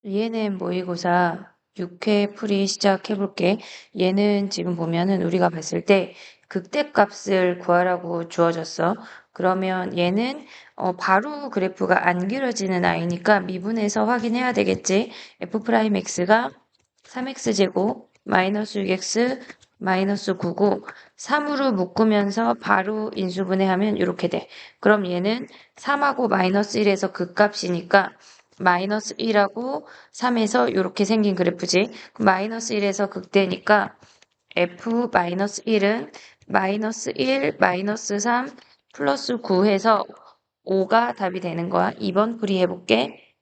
ENM 모의고사 6회 풀이 시작해볼게. 얘는 지금 보면은 우리가 봤을 때 극대값을 구하라고 주어졌어. 그러면 얘는 바로 그래프가 안 그려지는 아이니까 미분해서 확인해야 되겠지. F'X가 3X제곱 마이너스 6X 마이너스 9고 3으로 묶으면서 바로 인수분해하면 이렇게 돼. 그럼 얘는 3하고 마이너스 1에서 극값이니까 마이너스 1하고 3에서 이렇게 생긴 그래프지. 마이너스 1에서 극대니까 F 마이너스 1은 마이너스 1, 마이너스 3, 플러스 9 해서 5가 답이 되는 거야. 2번 풀이 해볼게.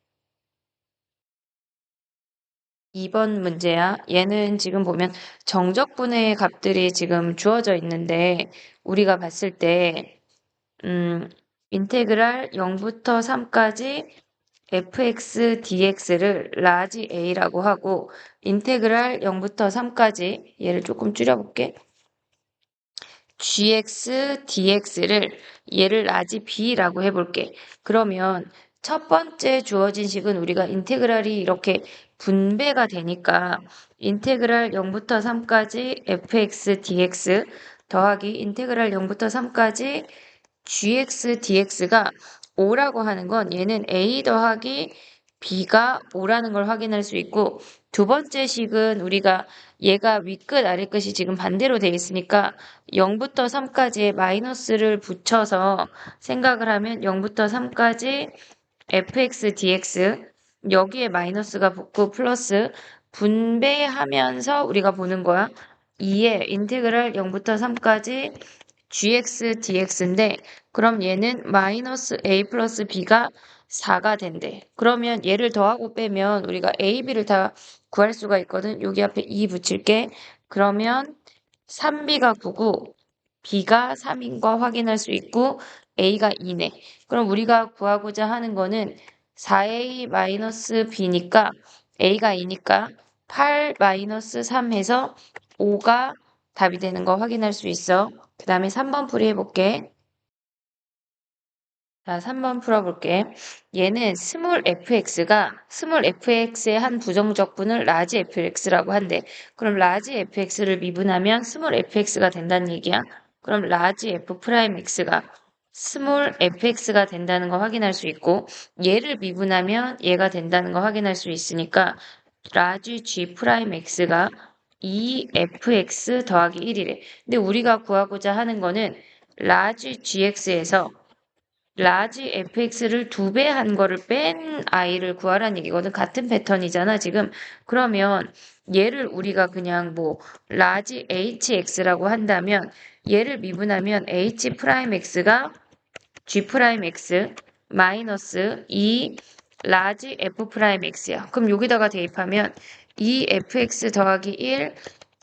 2번 문제야. 얘는 지금 보면 정적분의 값들이 지금 주어져 있는데 우리가 봤을 때 인테그랄 0부터 3까지 fx dx를 라지 a라고 하고 인테그랄 0부터 3까지 얘를 조금 줄여볼게. gx dx를 얘를 라지 b라고 해볼게. 그러면 첫 번째 주어진 식은 우리가 인테그랄이 이렇게 분배가 되니까 인테그랄 0부터 3까지 fx dx 더하기 인테그랄 0부터 3까지 gx dx가 5라고 하는 건 얘는 a 더하기 b가 5라는 걸 확인할 수 있고 두 번째 식은 우리가 얘가 윗끝 아래끝이 지금 반대로 돼 있으니까 0부터 3까지의 마이너스를 붙여서 생각을 하면 0부터 3까지 fx dx 여기에 마이너스가 붙고 플러스 분배하면서 우리가 보는 거야. 2의 인테그랄 0부터 3까지 gx dx인데 그럼 얘는 마이너스 a 플러스 b가 4가 된대. 그러면 얘를 더하고 빼면 우리가 a, b를 다 구할 수가 있거든. 여기 앞에 2 붙일게. 그러면 3b가 9고 b가 3인 거 확인할 수 있고 a가 2네. 그럼 우리가 구하고자 하는 거는 4a 마이너스 b니까 a가 2니까 8 마이너스 3 해서 5가 답이 되는 거 확인할 수 있어. 그 다음에 3번 풀이 해볼게. 자, 3번 풀어볼게. 얘는 스몰 fx의 한 부정적분을 라지 fx라고 한대. 그럼 라지 fx를 미분하면 스몰 fx가 된다는 얘기야. 그럼 라지 f'x가 스몰 fx가 된다는 거 확인할 수 있고 얘를 미분하면 얘가 된다는 거 확인할 수 있으니까 라지 g'x가 2fx 더하기 1이래. 근데 우리가 구하고자 하는 거는 라지 gx에서 라지 fx를 2배 한 거를 뺀 아이를 구하라는 얘기거든. 같은 패턴이잖아, 지금. 그러면 얘를 우리가 그냥 뭐 라지 hx라고 한다면 얘를 미분하면 h'x가 g'x 마이너스 2 라지 f'x야. 그럼 여기다가 대입하면 2fx 더하기 1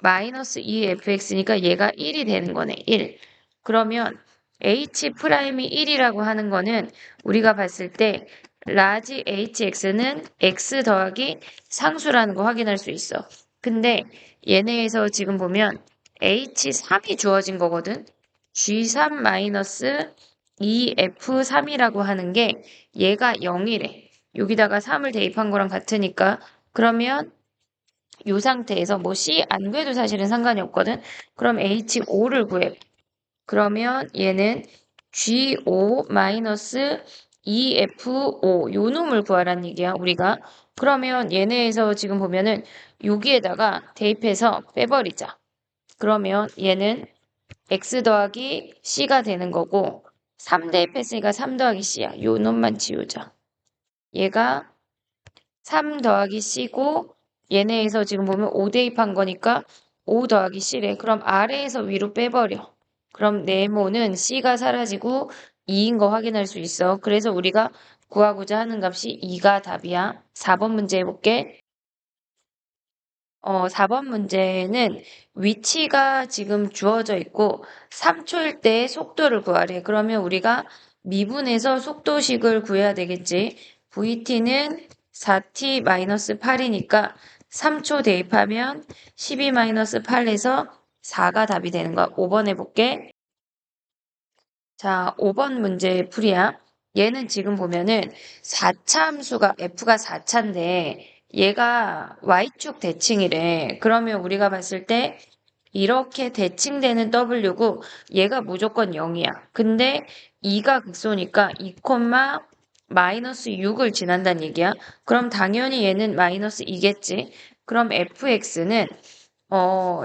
마이너스 2fx니까 얘가 1이 되는 거네. 1. 그러면 h'이 1이라고 하는 거는 우리가 봤을 때 라지 hx는 x 더하기 상수라는 거 확인할 수 있어. 근데 얘네에서 지금 보면 h3이 주어진 거거든. g3 마이너스 2f3이라고 하는 게 얘가 0이래. 여기다가 3을 대입한 거랑 같으니까 그러면 이 상태에서 뭐 C 안 구해도 사실은 상관이 없거든. 그럼 H5를 구해. 그러면 얘는 G5 마이너스 2F5 요 놈을 구하라는 얘기야, 우리가. 그러면 얘네에서 지금 보면은 여기에다가 대입해서 빼버리자. 그러면 얘는 X 더하기 C가 되는 거고 3 대입했으니까 3 더하기 C야. 요 놈만 지우자. 얘가 3 더하기 C고 얘네에서 지금 보면 5 대입한 거니까 5 더하기 C래. 그럼 아래에서 위로 빼버려. 그럼 네모는 C가 사라지고 2인 거 확인할 수 있어. 그래서 우리가 구하고자 하는 값이 2가 답이야. 4번 문제 해볼게. 4번 문제는 위치가 지금 주어져 있고 3초일 때 속도를 구하래. 그러면 우리가 미분해서 속도식을 구해야 되겠지. VT는 4t-8이니까 3초 대입하면 12-8에서 4가 답이 되는 거야. 5번 해볼게. 자, 5번 문제 풀이야. 얘는 지금 보면은 4차 함수가 f가 4차인데 얘가 y축 대칭이래. 그러면 우리가 봤을 때 이렇게 대칭되는 w고 얘가 무조건 0이야. 근데 2가 극소니까 2, 마이너스 6을 지난다는 얘기야. 그럼 당연히 얘는 마이너스 2겠지. 그럼 fx는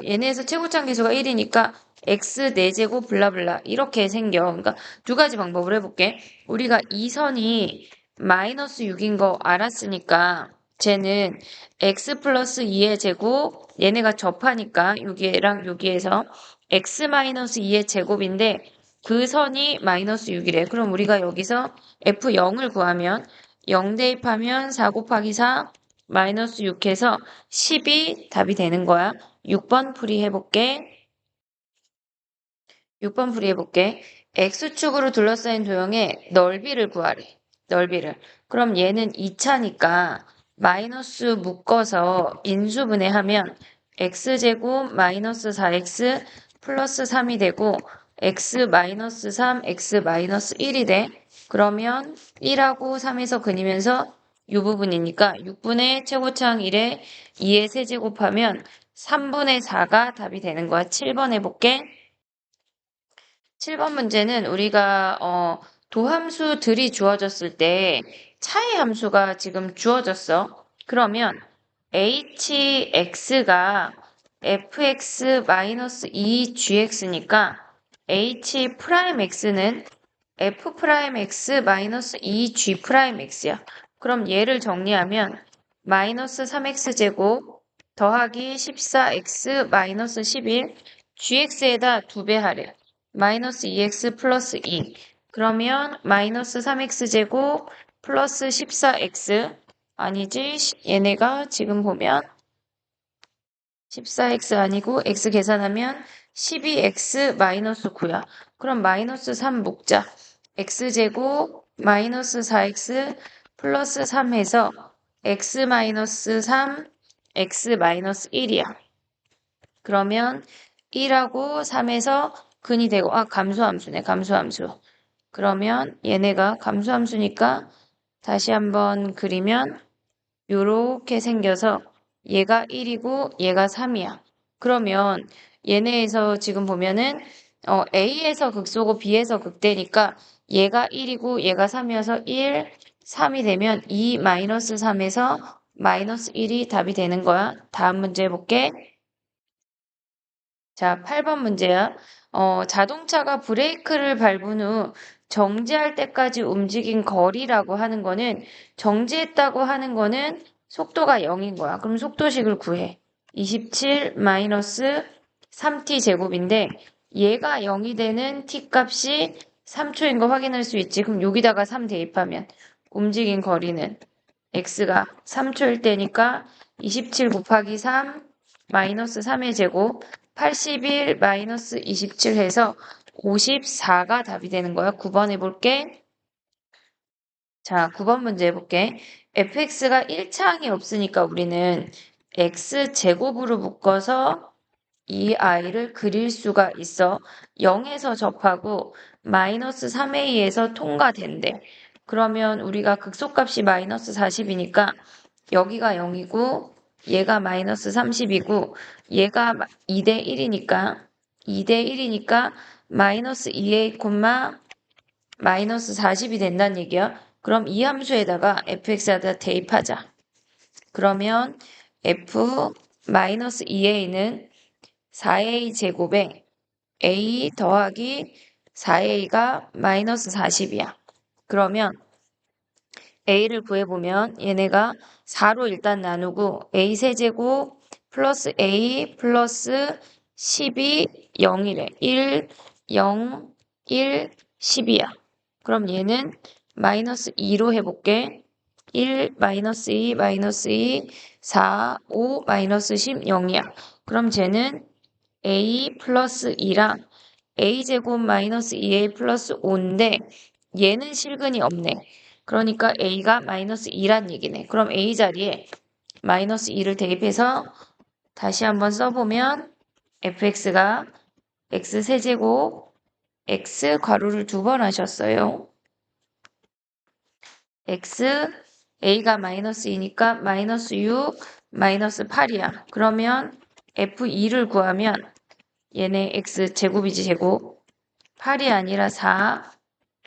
얘네에서 최고차 계수가 1이니까 x 4제곱 블라블라 이렇게 생겨. 그러니까 두 가지 방법을 해볼게. 우리가 이 선이 마이너스 6인 거 알았으니까 쟤는 x 플러스 2의 제곱 얘네가 접하니까 여기랑 여기에서 x 마이너스 2의 제곱인데 그 선이 마이너스 6이래. 그럼 우리가 여기서 f0을 구하면 0 대입하면 4 곱하기 4 마이너스 6 해서 10이 답이 되는 거야. 6번 풀이해볼게. 6번 풀이해볼게. X축으로 둘러싸인 도형의 넓이를 구하래. 넓이를. 그럼 얘는 2차니까 마이너스 묶어서 인수분해하면 X제곱 마이너스 4X 플러스 3이 되고 X 마이너스 3, X 마이너스 1이 돼. 그러면 1하고 3에서 그리면서 이 부분이니까 6분의 최고차항 1에 2의 세제곱하면 3분의 4가 답이 되는 거야. 7번 해볼게. 7번 문제는 우리가 도함수들이 주어졌을 때 차의 함수가 지금 주어졌어. 그러면 hx가 fx-2gx니까 h'x는 f'x-2g'x야. 그럼 얘를 정리하면 마이너스 3x제곱 더하기 14x-11 gx에다 2배 하래. 마이너스 2x 플러스 2. 그러면 마이너스 3x제곱 플러스 14x. 아니지, 얘네가 지금 보면 14x 아니고 x 계산하면 12x 마이너스 9야. 그럼 마이너스 3 묶자. x제곱 마이너스 4x 플러스 3 해서 x 마이너스 3, x 마이너스 1이야. 그러면 1하고 3에서 근이 되고, 감소함수네, 감소함수. 그러면 얘네가 감소함수니까 다시 한번 그리면 요렇게 생겨서 얘가 1이고 얘가 3이야. 그러면 얘네에서 지금 보면은 A에서 극소고 B에서 극대니까 얘가 1이고 얘가 3이어서 1, 3이 되면 2 마이너스 3에서 마이너스 1이 답이 되는 거야. 다음 문제 해볼게. 자, 8번 문제야. 자동차가 브레이크를 밟은 후 정지할 때까지 움직인 거리라고 하는 거는 정지했다고 하는 거는 속도가 0인 거야. 그럼 속도식을 구해. 27 마이너스 3t 제곱인데 얘가 0이 되는 t 값이 3초인 거 확인할 수 있지. 그럼 여기다가 3 대입하면 움직인 거리는 x가 3초일 때니까 27 곱하기 3 마이너스 3의 제곱 81 마이너스 27 해서 54가 답이 되는 거야. 9번 해볼게. 자, 9번 문제 해볼게. fx가 1차항이 없으니까 우리는 x제곱으로 묶어서 이 i를 그릴 수가 있어. 0에서 접하고 마이너스 3a에서 통과된대. 그러면 우리가 극소값이 마이너스 40이니까 여기가 0이고 얘가 마이너스 30이고 얘가 2대 1이니까 마이너스 2a, 마이너스 40이 된다는 얘기야. 그럼 이 함수에다가 fx에다 대입하자. 그러면 f 마이너스 2a는 4a 제곱에 a 더하기 4a가 마이너스 40이야. 그러면 a를 구해보면 얘네가 4로 일단 나누고 a 세제곱 플러스 a 플러스 10이 0이래. 1, 0, 1, 10이야. 그럼 얘는 마이너스 2로 해볼게. 1, 마이너스 2, 마이너스 2, 4, 5, 마이너스 10, 0이야. 그럼 쟤는 a 플러스 2랑 a제곱 마이너스 2a 플러스 5인데 얘는 실근이 없네. 그러니까 a가 마이너스 2란 얘기네. 그럼 a 자리에 마이너스 2를 대입해서 다시 한번 써보면 fx가 x 세제곱 x 괄호를 2번 하셨어요. x a가 마이너스 2니까 마이너스 6, 마이너스 8이야. 그러면 f2를 구하면 얘네 x 제곱이지 제곱. 8이 아니라 4,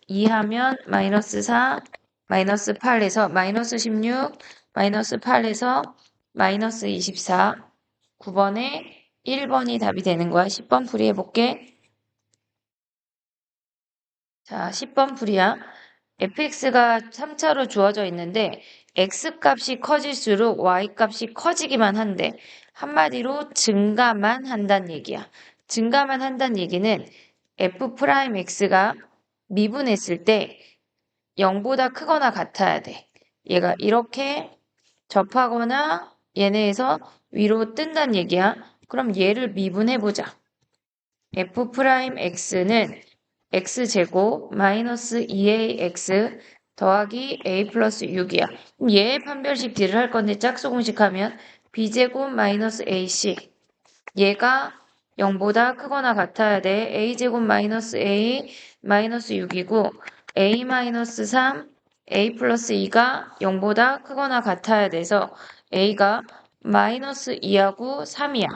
2 하면 마이너스 4, 마이너스 8에서 마이너스 16, 마이너스 8에서 마이너스 24, 9번에 1번이 답이 되는 거야. 10번 풀이해볼게. 자, 10번 풀이야. fx가 3차로 주어져 있는데 x값이 커질수록 y값이 커지기만 한데 한마디로 증가만 한다는 얘기야. 증가만 한다는 얘기는 f'x가 미분했을 때 0보다 크거나 같아야 돼. 얘가 이렇게 접하거나 얘네에서 위로 뜬다는 얘기야. 그럼 얘를 미분해보자. f'x는 x제곱 마이너스 2ax 더하기 a 플러스 6이야. 그럼 얘의 판별식 D를 할 건데 짝수공식 하면 b제곱 마이너스 ac 얘가 0보다 크거나 같아야 돼. a제곱 마이너스 a 마이너스 6이고 a 마이너스 3 a 플러스 2가 0보다 크거나 같아야 돼서 a가 마이너스 2하고 3이야.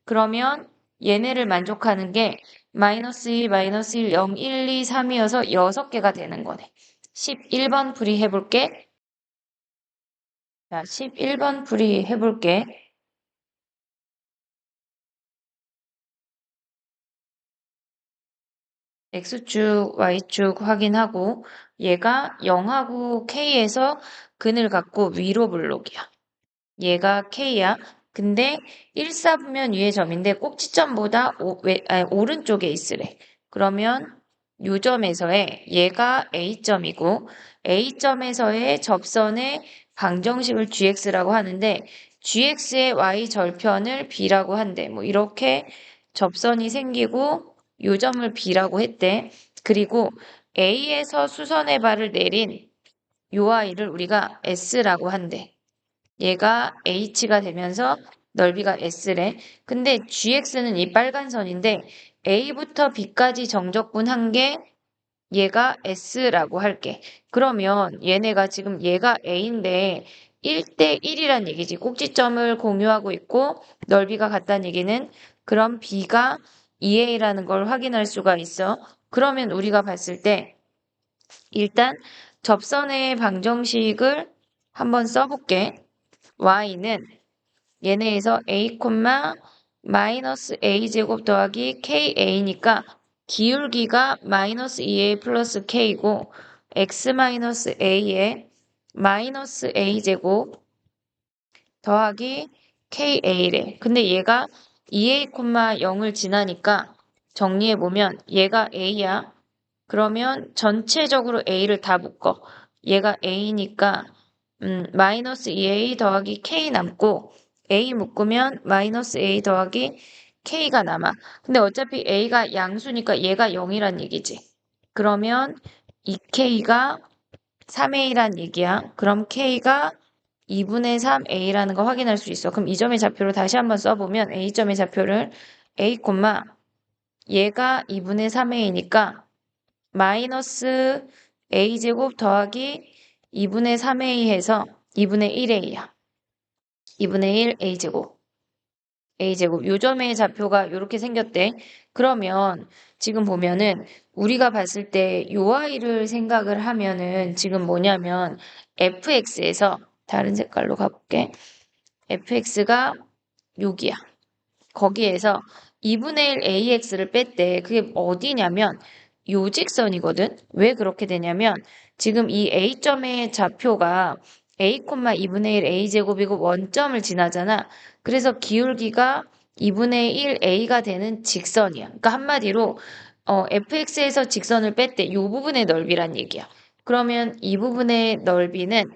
그러면 얘네를 만족하는 게 마이너스 2, 마이너스 1, 0, 1, 2, 3이어서 6개가 되는 거네. 11번 풀이 해볼게. 자, 11번 풀이 해볼게. X축, Y축 확인하고 얘가 0하고 K에서 근을 갖고 위로 블록이야. 얘가 K야. 근데 1사분면 위의 점인데 꼭지점보다 오른쪽에 있으래. 그러면 요 점에서의 얘가 A점이고 A점에서의 접선의 방정식을 gx라고 하는데 gx의 y 절편을 b라고 한대. 뭐 이렇게 접선이 생기고 요 점을 b라고 했대. 그리고 A에서 수선의 발을 내린 요 아이를 우리가 s라고 한대. 얘가 h가 되면서 넓이가 s래. 근데 gx는 이 빨간 선인데 a부터 b까지 정적분 한 게 얘가 s라고 할게. 그러면 얘네가 지금 얘가 a인데 1대 1이란 얘기지. 꼭지점을 공유하고 있고 넓이가 같다는 얘기는 그럼 b가 2a라는 걸 확인할 수가 있어. 그러면 우리가 봤을 때 일단 접선의 방정식을 한번 써볼게. y는 얘네에서 a, 마이너스 a제곱 더하기 ka니까 기울기가 마이너스 2a 플러스 k고 x 마이너스 a에 마이너스 a제곱 더하기 ka래. 근데 얘가 2a, 0을 지나니까 정리해보면 얘가 a야. 그러면 전체적으로 a를 다 묶어. 얘가 a니까 마이너스 2a 더하기 k 남고 a 묶으면 마이너스 a 더하기 k가 남아. 근데 어차피 a가 양수니까 얘가 0이란 얘기지. 그러면 2k가 3a란 얘기야. 그럼 k가 2분의 3a라는 거 확인할 수 있어. 그럼 이 점의 좌표를 다시 한번 써보면 a점의 좌표를 a, 얘가 2분의 3a니까 마이너스 a제곱 더하기 2분의 3a 해서 2분의 1a야. 2분의 1 a제곱. a제곱. 요점의 좌표가 이렇게 생겼대. 그러면 지금 보면은 우리가 봤을 때 요 아이를 생각을 하면은 지금 뭐냐면 fx에서 다른 색깔로 가볼게. fx가 6이야. 거기에서 2분의 1 ax를 뺐대. 그게 어디냐면 요직선이거든. 왜 그렇게 되냐면 지금 이 a점의 좌표가 a, 2분의 1 a제곱이고 원점을 지나잖아. 그래서 기울기가 2분의 1 a가 되는 직선이야. 그러니까 한마디로 fx에서 직선을 뺐대. 이 부분의 넓이란 얘기야. 그러면 이 부분의 넓이는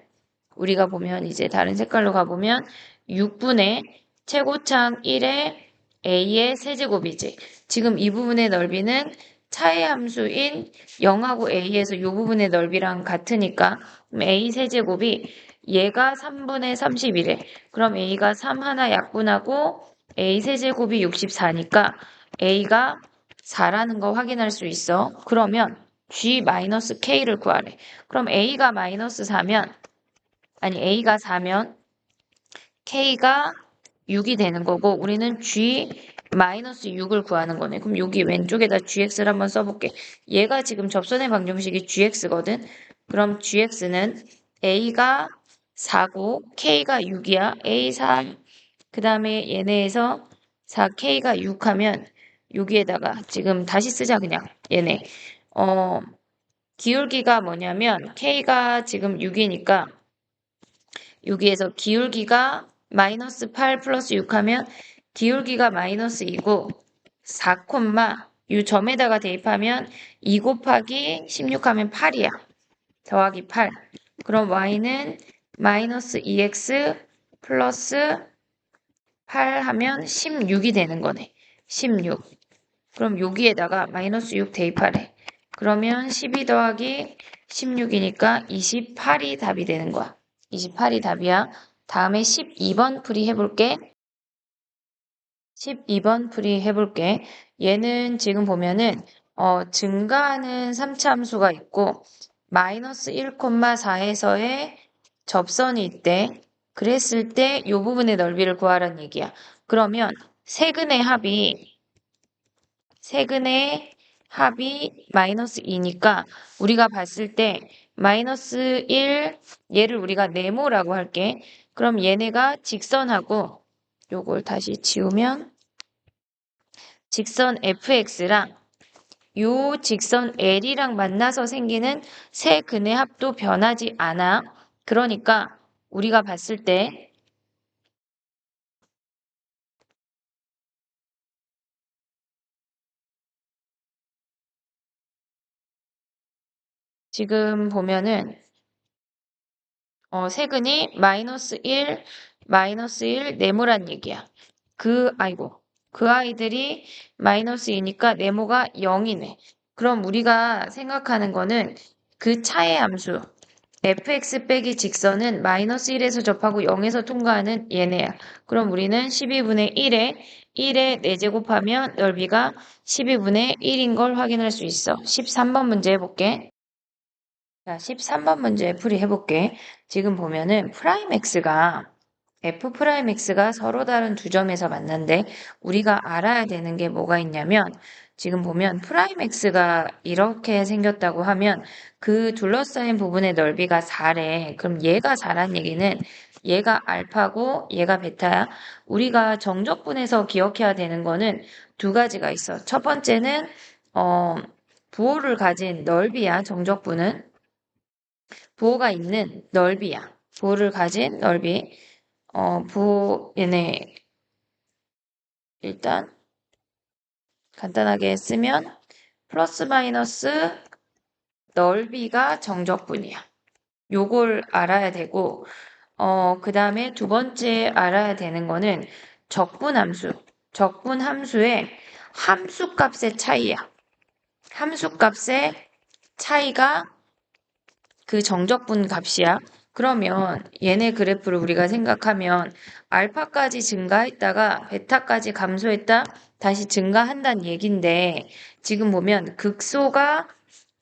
우리가 보면 이제 다른 색깔로 가보면 6분의 최고창 1의 a의 세제곱이지. 지금 이 부분의 넓이는 차의 함수인 0하고 a에서 이 부분의 넓이랑 같으니까 a 세제곱이 얘가 3분의 31에 그럼 a가 3 하나 약분하고 a 세제곱이 64니까 a가 4라는 거 확인할 수 있어. 그러면 g-k를 구하래. 그럼 a가 마이너스 4면 아니 A가 4면 K가 6이 되는 거고 우리는 G-6을 구하는 거네. 그럼 여기 왼쪽에다 GX를 한번 써볼게. 얘가 지금 접선의 방정식이 GX거든. 그럼 GX는 A가 4고 K가 6이야. A4 그 다음에 얘네에서 4K가 6 하면 여기에다가 지금 다시 쓰자 그냥 얘네 기울기가 뭐냐면 K가 지금 6이니까 여기에서 기울기가 마이너스 8 플러스 6 하면 기울기가 마이너스 2고 4, 이 점에다가 대입하면 2 곱하기 16 하면 8이야. 더하기 8. 그럼 y는 마이너스 2x 플러스 8 하면 16이 되는 거네. 16. 그럼 여기에다가 마이너스 6 대입하래. 그러면 12 더하기 16이니까 28이 답이 되는 거야. 28이 답이야. 다음에 12번 풀이 해볼게. 12번 풀이 해볼게. 얘는 지금 보면은 증가하는 3차 함수가 있고 마이너스 1,4에서의 접선이 있대. 그랬을 때 이 부분의 넓이를 구하라는 얘기야. 그러면 세근의 합이 마이너스 2니까 우리가 봤을 때 마이너스 1 얘를 우리가 네모라고 할게. 그럼 얘네가 직선하고 요걸 다시 지우면 직선 fx랑 요 직선 L이랑 만나서 생기는 세 근의 합도 변하지 않아. 그러니까 우리가 봤을 때 지금 보면은 세근이 마이너스 1 네모란 얘기야. 그 아이들이 마이너스 2니까 네모가 0이네. 그럼 우리가 생각하는 거는 그 차의 함수 fx 빼기 직선은 마이너스 1에서 접하고 0에서 통과하는 얘네야. 그럼 우리는 12분의 1에 4제곱하면 넓이가 12분의 1인 걸 확인할 수 있어. 13번 문제 해볼게. 자, 13번 문제 풀이 해볼게. 지금 보면은 F'X가 서로 다른 두 점에서 만난데 우리가 알아야 되는 게 뭐가 있냐면 지금 보면 프라임 X가 이렇게 생겼다고 하면 그 둘러싸인 부분의 넓이가 4래. 그럼 얘가 4란 얘기는 얘가 알파고 얘가 베타야. 우리가 정적분에서 기억해야 되는 거는 두 가지가 있어. 첫 번째는 부호를 가진 넓이야. 정적분은. 부호가 있는 넓이야. 부호를 가진 넓이. 얘네, 일단 간단하게 쓰면 플러스 마이너스 넓이가 정적분이야. 요걸 알아야 되고, 그 다음에 두 번째 알아야 되는 거는 적분 함수. 적분 함수의 함수값의 차이야. 함수값의 차이가 그 정적분 값이야. 그러면 얘네 그래프를 우리가 생각하면 알파까지 증가했다가 베타까지 감소했다 다시 증가한다는 얘긴데 지금 보면 극소가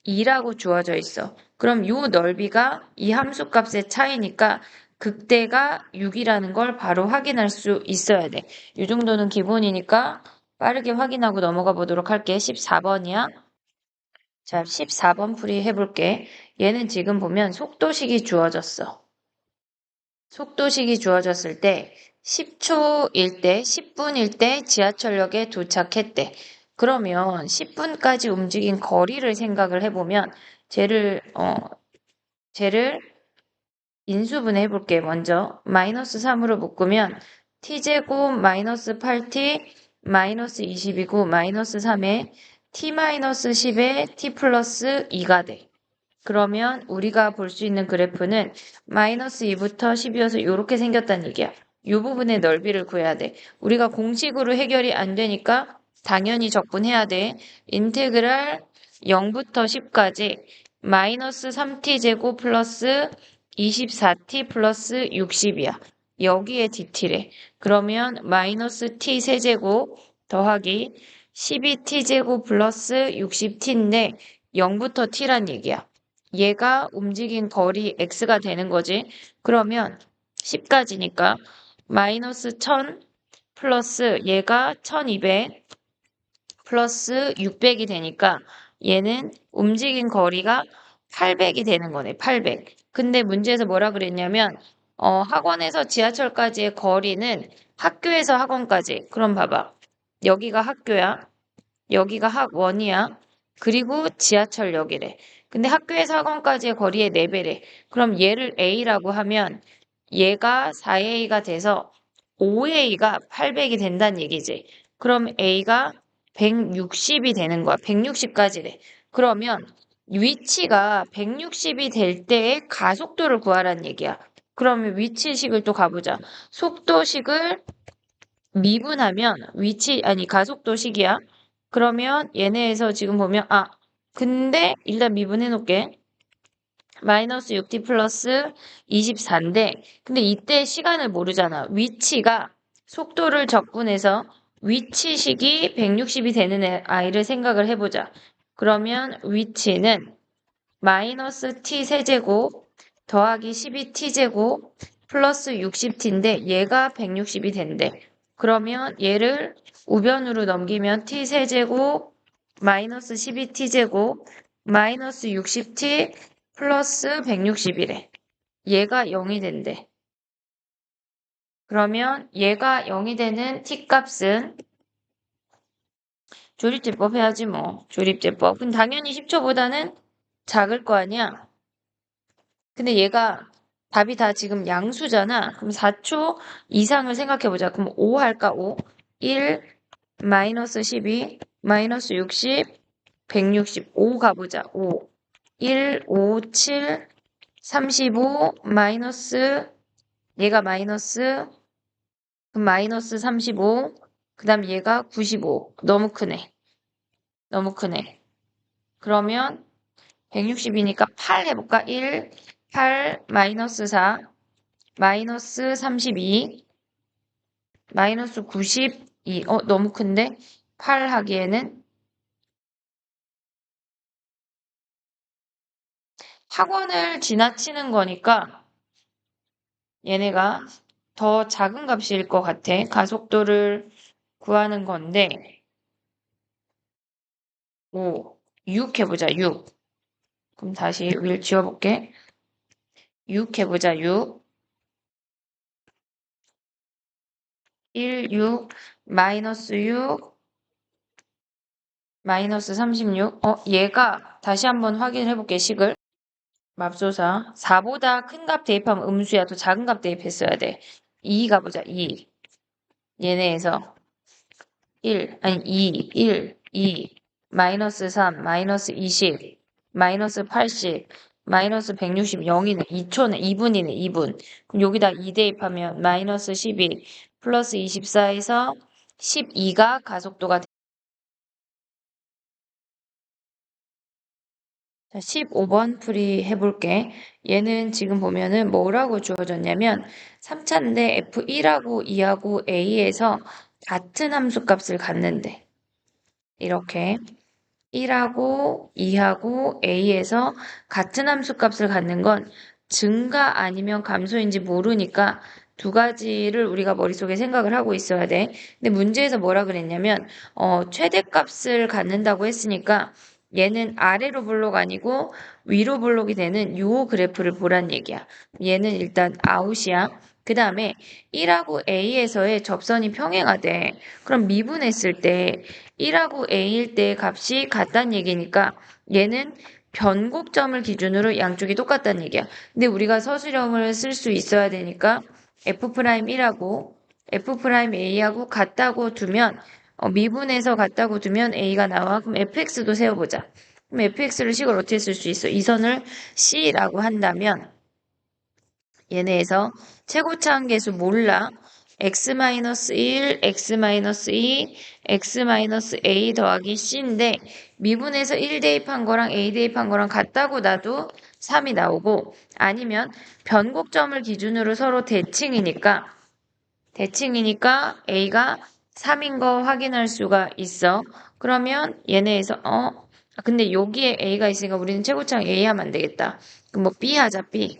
2라고 주어져 있어. 그럼 요 넓이가 이 함수값의 차이니까 극대가 6이라는 걸 바로 확인할 수 있어야 돼. 이 정도는 기본이니까 빠르게 확인하고 넘어가 보도록 할게. 14번이야. 자, 14번 풀이 해볼게. 얘는 지금 보면 속도식이 주어졌어. 속도식이 주어졌을 때 10초일 때, 10분일 때 지하철역에 도착했대. 그러면 10분까지 움직인 거리를 생각을 해보면 쟤를 인수분해 해볼게. 먼저 마이너스 3으로 묶으면 t제곱 마이너스 8t 마이너스 20이고 마이너스 3에 t 마이너스 10에 t 플러스 2가 돼. 그러면 우리가 볼 수 있는 그래프는 마이너스 2부터 10이어서 이렇게 생겼다는 얘기야. 이 부분의 넓이를 구해야 돼. 우리가 공식으로 해결이 안 되니까 당연히 적분해야 돼. 인테그랄 0부터 10까지 마이너스 3t 제곱 플러스 24t 플러스 60이야. 여기에 dt래. 그러면 마이너스 t 세제곱 더하기 12t 제곱 플러스 60t인데 0부터 t란 얘기야. 얘가 움직인 거리 x가 되는 거지. 그러면 10까지니까 마이너스 1000 플러스 얘가 1200 플러스 600이 되니까 얘는 움직인 거리가 800이 되는 거네. 800. 근데 문제에서 뭐라 그랬냐면 학원에서 지하철까지의 거리는 학교에서 학원까지. 그럼 봐봐. 여기가 학교야. 여기가 학원이야. 그리고 지하철역이래. 근데 학교에서 학원까지의 거리의 4배래. 그럼 얘를 A라고 하면 얘가 4A가 돼서 5A가 800이 된다는 얘기지. 그럼 A가 160이 되는 거야. 160까지래. 그러면 위치가 160이 될 때의 가속도를 구하라는 얘기야. 그러면 위치식을 또 가보자. 속도식을 미분하면 아니, 가속도식이야. 그러면 얘네에서 지금 보면, 근데 일단 미분해 놓을게. 마이너스 6t 플러스 24인데, 근데 이때 시간을 모르잖아. 위치가 속도를 적분해서 위치식이 160이 되는 아이를 생각을 해보자. 그러면 위치는 마이너스 t 세제곱 더하기 12t제곱 플러스 60t인데 얘가 160이 된대. 그러면 얘를 우변으로 넘기면 t 세제곱 마이너스 12t제곱 마이너스 60t 플러스 160이래. 얘가 0이 된대. 그러면 얘가 0이 되는 t 값은 조립제법 해야지 뭐. 조립제법. 그럼 당연히 10초보다는 작을 거 아니야. 근데 얘가 답이 다 지금 양수잖아. 그럼 4초 이상을 생각해보자. 그럼 5 할까? 5. 1, 마이너스 12, 마이너스 60, 160. 5 가보자. 5. 1, 5, 7, 35, 마이너스, 얘가 마이너스, 그럼 마이너스 35, 그 다음 얘가 95. 너무 크네. 너무 크네. 그러면 160이니까 8 해볼까? 1, 8, 마이너스 4, 마이너스 32, 마이너스 92. 너무 큰데? 8 하기에는 학원을 지나치는 거니까 얘네가 더 작은 값일 것 같아. 가속도를 구하는 건데 5, 6 해보자. 6. 그럼 다시 위를 지워볼게. 6 해보자. 6. 1, 6, 마이너스 6, 마이너스 36. 얘가 다시 한번 확인해볼게, 식을. 맙소사. 4보다 큰 값 대입하면 음수야. 더 작은 값 대입했어야 돼. 2 가보자. 2. 얘네에서 1, 아니 2, 1, 2, 마이너스 3, 마이너스 20, 마이너스 80, 마이너스 160, 0이네. 2초네. 2분이네. 2분. 그럼 여기다 2 대입하면 마이너스 12, 플러스 24에서 12가 가속도가 돼. 자, 15번 풀이 해볼게. 얘는 지금 보면은 뭐라고 주어졌냐면 3차인데 F1하고 2하고 A에서 같은 함수값을 갖는데 이렇게 1하고 2하고 A에서 같은 함수값을 갖는 건 증가 아니면 감소인지 모르니까 두 가지를 우리가 머릿속에 생각을 하고 있어야 돼. 근데 문제에서 뭐라 그랬냐면 최대값을 갖는다고 했으니까 얘는 아래로 볼록 아니고 위로 볼록이 되는 요 그래프를 보란 얘기야. 얘는 일단 아웃이야. 그 다음에 1하고 A에서의 접선이 평행하대. 그럼 미분했을 때 1하고 A일 때 값이 같다는 얘기니까 얘는 변곡점을 기준으로 양쪽이 똑같다는 얘기야. 근데 우리가 서술형을 쓸 수 있어야 되니까 F'1하고 F'A하고 같다고 두면 미분해서 같다고 두면 A가 나와. 그럼 fx도 세워보자. 그럼 fx를 식을 어떻게 쓸 수 있어? 이 선을 C라고 한다면 얘네에서 최고차 한계수 몰라. x-1, x-2, x-a 더하기 c인데 미분에서 1 대입한 거랑 a 대입한 거랑 같다고 놔도 3이 나오고 아니면 변곡점을 기준으로 서로 대칭이니까 a가 3인 거 확인할 수가 있어. 그러면 얘네에서 근데 여기에 A가 있으니까 우리는 최고차항 A 하면 안 되겠다. 그럼 뭐 B 하자, B.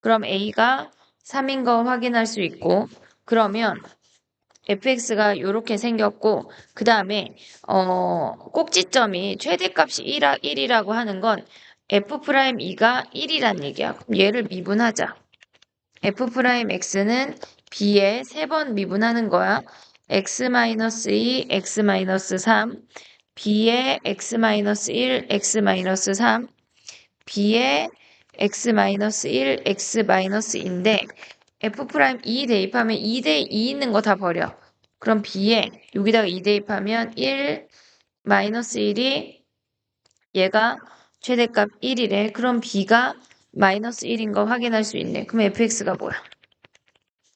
그럼 A가 3인 거 확인할 수 있고, 그러면 fx가 이렇게 생겼고, 그 다음에, 꼭지점이 최대값이 1이라고 하는 건 f'E가 1이란 얘기야. 그럼 얘를 미분하자. f'x는 b에 3번 미분하는 거야. x-2, x-3, b에 x-1, x-3, b에 x-1, x-인데 f'2 대입하면 2대 2 있는 거 다 버려. 그럼 b에 여기다가 2 대입하면 1, 마이너스 1이 얘가 최대값 1이래. 그럼 b가 마이너스 1인 거 확인할 수 있네. 그럼 fx가 뭐야?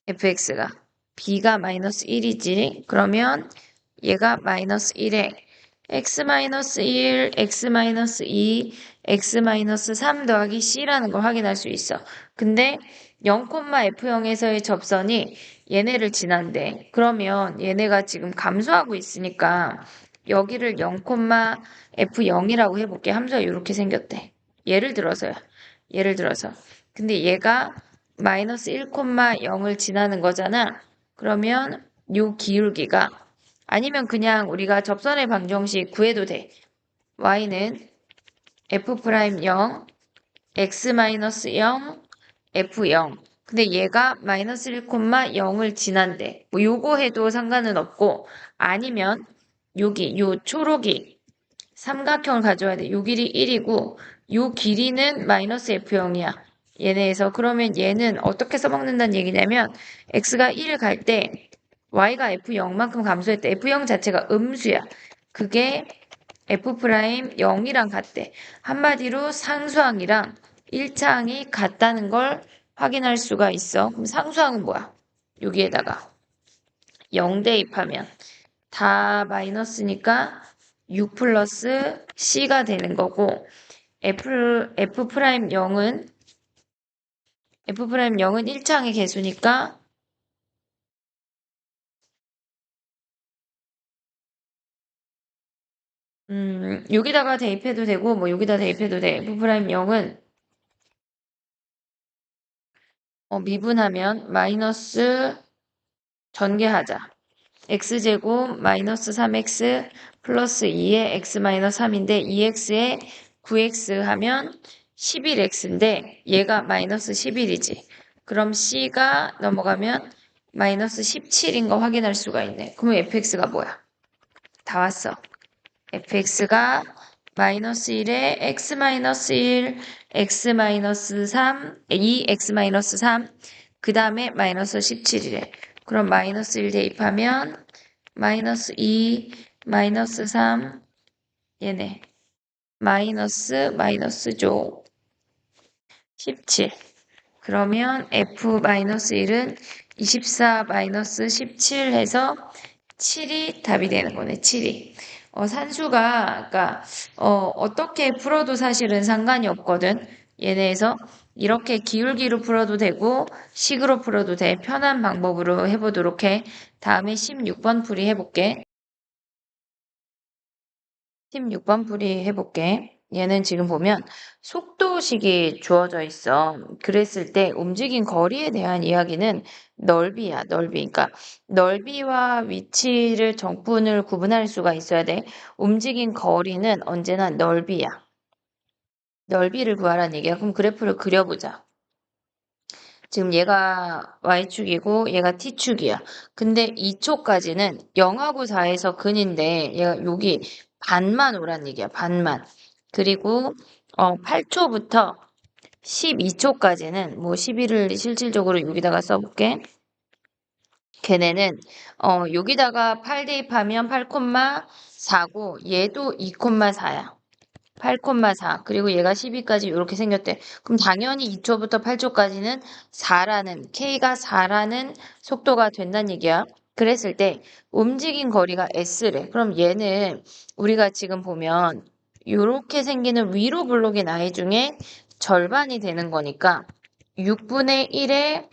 fx가 b가 마이너스 1이지. 그러면 얘가 마이너스 1에 x-1, x-2, x-3 더하기 c라는 걸 확인할 수 있어. 근데 0,f0에서의 접선이 얘네를 지난대. 그러면 얘네가 지금 감소하고 있으니까 여기를 0,f0이라고 해볼게. 함수가 이렇게 생겼대. 예를 들어서요. 예를 들어서. 근데 얘가 마이너스 1,0을 지나는 거잖아. 그러면 요 기울기가 아니면 그냥 우리가 접선의 방정식 구해도 돼. y는 f'0, x-0, f0. 근데 얘가 마이너스 1,0을 지난대. 뭐 요거 해도 상관은 없고 아니면 여기 요 초록이 삼각형을 가져야 돼. 요 길이 1이고 요 길이는 마이너스 f0이야. 얘네에서 그러면 얘는 어떻게 써먹는다는 얘기냐면 x가 1을 갈 때 y가 f0만큼 감소했대. f0 자체가 음수야. 그게 f'0이랑 같대. 한마디로 상수항이랑 1차항이 같다는 걸 확인할 수가 있어. 그럼 상수항은 뭐야? 여기에다가 0 대입하면 다 마이너스니까 6 플러스 C가 되는 거고 F'0은 1차항의 개수니까 여기다가 대입해도 되고 뭐 여기다 대입해도 돼. F'0은 미분하면 마이너스 전개하자. x제곱 마이너스 3x 플러스 2의 x 마이너스 3인데 2x에 9x 하면 11x인데 얘가 마이너스 11이지. 그럼 c가 넘어가면 마이너스 17인 거 확인할 수가 있네. 그럼 fx가 뭐야? 다 왔어. fx가 마이너스 1에 x 마이너스 1, x 마이너스 3, 2x 마이너스 3, 그 다음에 마이너스 17이래. 그럼 마이너스 1 대입하면 마이너스 2, 마이너스 3, 얘네. 마이너스죠. 17. 그러면 f-1은 24 마이너스 17 해서 7이 답이 되는 거네, 7이. 산수가, 그러니까, 어떻게 풀어도 사실은 상관이 없거든. 얘네에서 이렇게 기울기로 풀어도 되고, 식으로 풀어도 돼. 편한 방법으로 해보도록 해. 다음에 16번 풀이 해볼게. 16번 풀이 해볼게. 얘는 지금 보면 속도식이 주어져 있어. 그랬을 때 움직인 거리에 대한 이야기는 넓이야, 넓이. 그러니까 넓이와 위치를 정분을 구분할 수가 있어야 돼. 움직인 거리는 언제나 넓이야. 넓이를 구하라는 얘기야. 그럼 그래프를 그려보자. 지금 얘가 Y축이고 얘가 T축이야. 근데 2초까지는 0하고 4에서 근인데 얘가 여기 반만 오란 얘기야. 반만. 그리고 8초부터 12초까지는 뭐 12를 실질적으로 여기다가 써볼게. 걔네는 여기다가 8 대입하면 8,4고 얘도 2,4야. 8,4. 그리고 얘가 12까지 이렇게 생겼대. 그럼 당연히 2초부터 8초까지는 4라는, K가 4라는 속도가 된다는 얘기야. 그랬을 때 움직인 거리가 S래. 그럼 얘는 우리가 지금 보면 이렇게 생기는 위로 블록인 아이 중에 절반이 되는 거니까 6분의 1의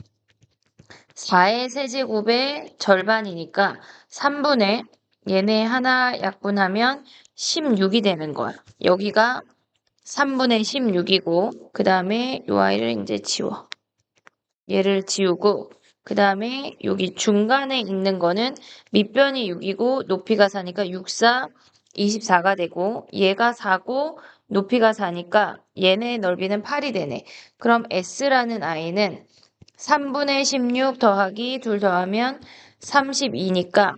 4의 세제곱의 절반이니까 3분의 얘네 하나 약분하면 16이 되는 거야. 여기가 3분의 16이고 그 다음에 요 아이를 이제 지워. 얘를 지우고 그 다음에 여기 중간에 있는 거는 밑변이 6이고 높이가 4니까 6, 4, 24가 되고 얘가 4고 높이가 4니까 얘네 넓이는 8이 되네. 그럼 S라는 아이는 3분의 16 더하기 2 더하면 32니까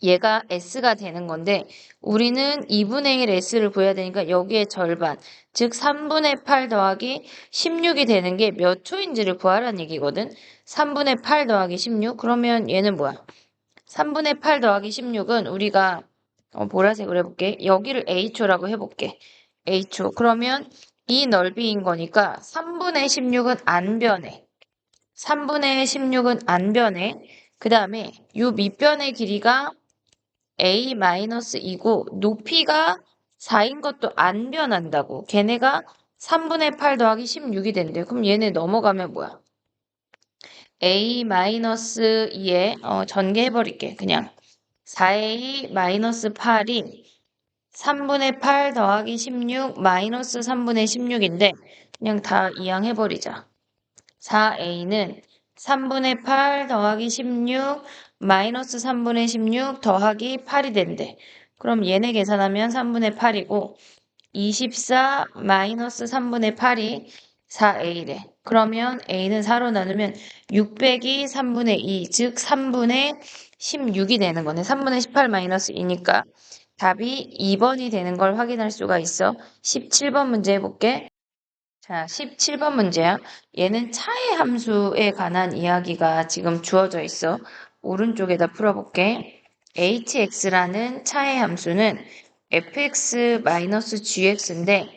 얘가 S가 되는 건데 우리는 2분의 1 S를 구해야 되니까 여기에 절반, 즉 3분의 8 더하기 16이 되는 게 몇 초인지를 구하라는 얘기거든. 3분의 8 더하기 16 그러면 얘는 뭐야? 3분의 8 더하기 16은 우리가 보라색으로 해볼게. 여기를 H초라고 해볼게. H초. 그러면 이 넓이인 거니까 3분의 16은 안 변해. 3분의 16은 안 변해. 그 다음에 이 밑변의 길이가 A-2고 높이가 4인 것도 안 변한다고. 걔네가 3분의 8 더하기 16이 된대. 그럼 얘네 넘어가면 뭐야? A-2에 전개해버릴게. 그냥 4A-8이 3분의 8 더하기 16 마이너스 3분의 16인데 그냥 다 이항해버리자. 4a는 3분의 8 더하기 16 마이너스 3분의 16 더하기 8이 된대. 그럼 얘네 계산하면 3분의 8이고 24 마이너스 3분의 8이 4a래. 그러면 a는 4로 나누면 600이 3분의 2, 즉 3분의 16이 되는 거네. 3분의 18 마이너스 2니까 답이 2번이 되는 걸 확인할 수가 있어. 17번 문제 해볼게. 자, 17번 문제야. 얘는 차의 함수에 관한 이야기가 지금 주어져 있어. 오른쪽에다 풀어볼게. hx라는 차의 함수는 fx-gx인데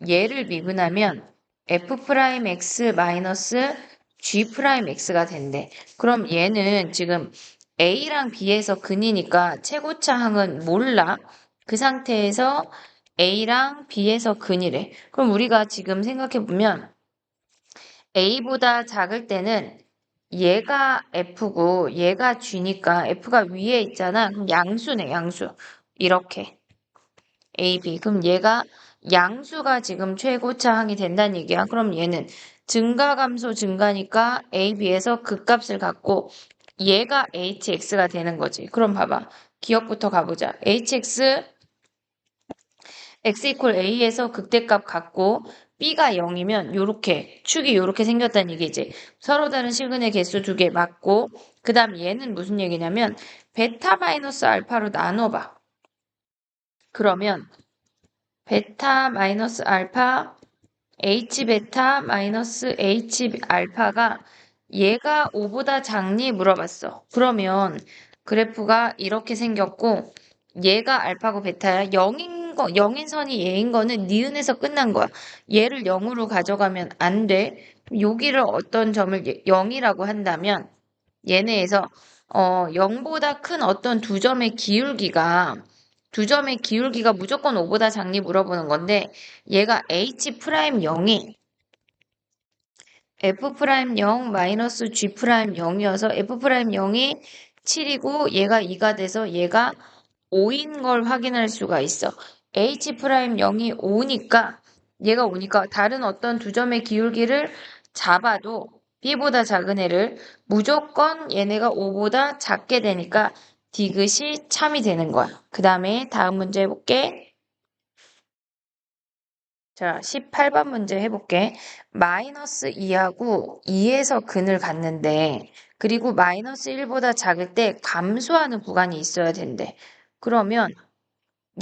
얘를 미분하면 f'x-g'x가 된대. 그럼 얘는 지금 a랑 b에서 근이니까 최고차 항은 몰라. 그 상태에서 A랑 B에서 근이래. 그럼 우리가 지금 생각해보면 A보다 작을 때는 얘가 F고 얘가 G니까 F가 위에 있잖아. 그럼 양수네, 양수. 이렇게. A, B. 그럼 얘가 양수가 지금 최고차 항이 된다는 얘기야. 그럼 얘는 증가감소 증가니까 A, B에서 극값을 갖고 얘가 HX가 되는 거지. 그럼 봐봐. 기억부터 가보자. HX x 이퀄 a에서 극대값 같고 b가 0이면 요렇게 축이 요렇게 생겼다는 얘기지. 서로 다른 실근의 개수 두 개 맞고 그 다음 얘는 무슨 얘기냐면 베타 마이너스 알파로 나눠봐. 그러면 베타 마이너스 알파 h 베타 마이너스 h 알파가 얘가 5보다 작니 물어봤어. 그러면 그래프가 이렇게 생겼고 얘가 알파고 베타야. 0인 선이 얘인 거는 니은에서 끝난 거야. 얘를 0으로 가져가면 안 돼. 여기를 어떤 점을 0이라고 한다면 얘네에서 0보다 큰 어떤 두 점의 기울기가 무조건 5보다 작니 물어보는 건데 얘가 H'0이 F'0 마이너스 G'0이어서 F'0이 7이고 얘가 2가 돼서 얘가 5인 걸 확인할 수가 있어. H'0이 5니까 얘가 5니까 다른 어떤 두 점의 기울기를 잡아도 B보다 작은 애를 무조건 얘네가 5보다 작게 되니까 디귿이 참이 되는 거야. 그 다음에 다음 문제 해볼게. 자, 18번 문제 해볼게. 마이너스 2하고 2에서 근을 갖는데 그리고 마이너스 1보다 작을 때 감소하는 구간이 있어야 된대. 그러면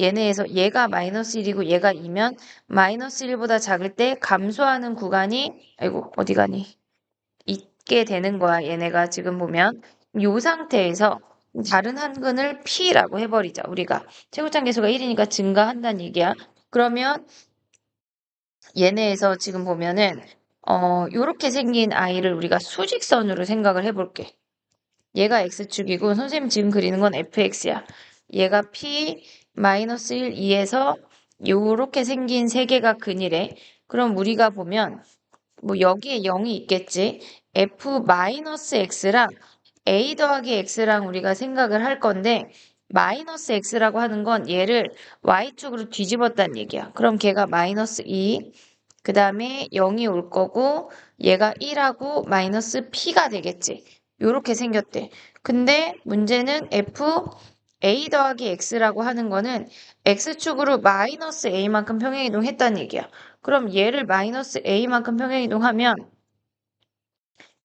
얘네에서 얘가 마이너스 1이고 얘가 2면 마이너스 1보다 작을 때 감소하는 구간이 아이고 어디 가니? 있게 되는 거야. 얘네가 지금 보면 이 상태에서 다른 한 근을 P라고 해버리자. 우리가 최고점 계수가 1이니까 증가한다는 얘기야. 그러면 얘네에서 지금 보면은 요렇게 생긴 아이를 우리가 수직선으로 생각을 해볼게. 얘가 X축이고 선생님 지금 그리는 건 FX야. 얘가 P 마이너스 1, 2에서 요렇게 생긴 세 개가 근이래. 그럼 우리가 보면 뭐 여기에 0이 있겠지. F 마이너스 X랑 A 더하기 X랑 우리가 생각을 할 건데 마이너스 x라고 하는 건 얘를 y축으로 뒤집었다는 얘기야. 그럼 걔가 마이너스 2, 그 다음에 0이 올 거고 얘가 1하고 마이너스 p가 되겠지. 요렇게 생겼대. 근데 문제는 f a 더하기 x라고 하는 거는 x축으로 마이너스 a만큼 평행이동했다는 얘기야. 그럼 얘를 마이너스 a만큼 평행이동하면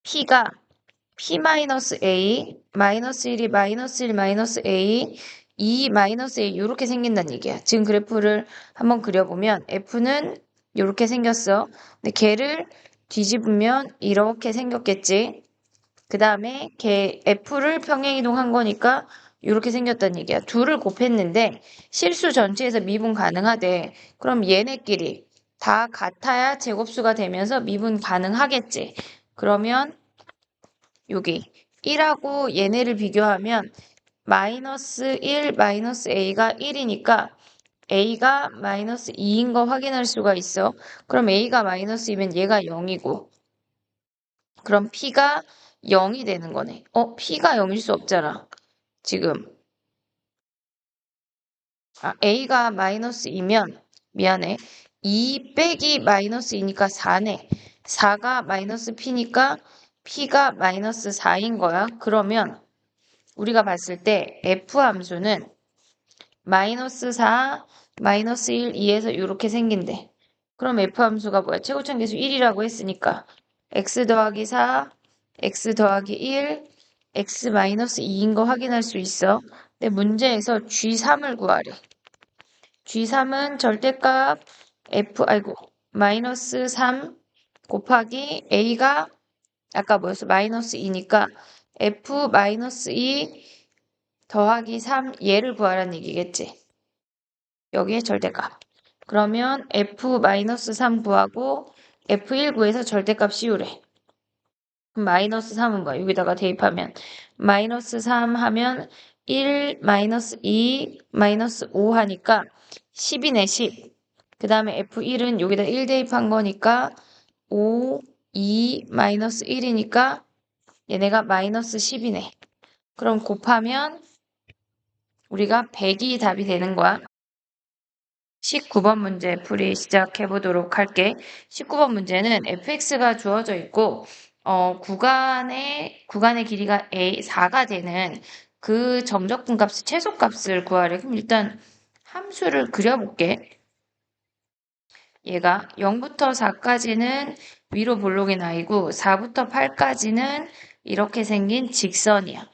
p가 p 마이너스 a, 마이너스 1이 마이너스 1 마이너스 a, 2 마이너스 a 이렇게 생긴다는 얘기야. 지금 그래프를 한번 그려보면 f는 이렇게 생겼어. 근데 걔를 뒤집으면 이렇게 생겼겠지. 그 다음에 걔 f를 평행이동한 거니까 이렇게 생겼다는 얘기야. 둘을 곱했는데 실수 전체에서 미분 가능하대. 그럼 얘네끼리 다 같아야 제곱수가 되면서 미분 가능하겠지. 그러면 여기 1하고 얘네를 비교하면 마이너스 1, 마이너스 a가 1이니까 a가 마이너스 2인 거 확인할 수가 있어. 그럼 a가 마이너스이면 얘가 0이고 그럼 p가 0이 되는 거네. p가 0일 수 없잖아. 지금 a가 마이너스이면 미안해. 2 빼기 마이너스이니까 4네. 4가 마이너스 p니까 p가 마이너스 4인 거야. 그러면 우리가 봤을 때 f 함수는 마이너스 4, 마이너스 1, 2에서 이렇게 생긴대. 그럼 f 함수가 뭐야? 최고점 계수 1이라고 했으니까 x 더하기 4, x 더하기 1, x 마이너스 2인 거 확인할 수 있어. 근데 문제에서 g3을 구하래. g3은 절대값 마이너스 3 곱하기 a가 아까 뭐였어? 마이너스 2니까 f 마이너스 2 더하기 3 얘를 구하라는 얘기겠지. 여기에 절대값. 그러면 f-3 구하고 f1 구해서 절대값 씌우래. 그럼 마이너스 3은 뭐야? 여기다가 대입하면 마이너스 3 하면 1, 마이너스 2, 마이너스 5 하니까 10이네 10. 그 다음에 f1은 여기다 1 대입한 거니까 5, 2, 마이너스 1이니까 얘네가 마이너스 10이네. 그럼 곱하면 우리가 100이 답이 되는 거야. 19번 문제 풀이 시작해 보도록 할게. 19번 문제는 fx가 주어져 있고 구간의 길이가 a 4가 되는 그 정적분 값의 최소값을 구하래. 그럼 일단 함수를 그려볼게. 얘가 0부터 4까지는 위로 볼록의 나이고 4부터 8까지는 이렇게 생긴 직선이야.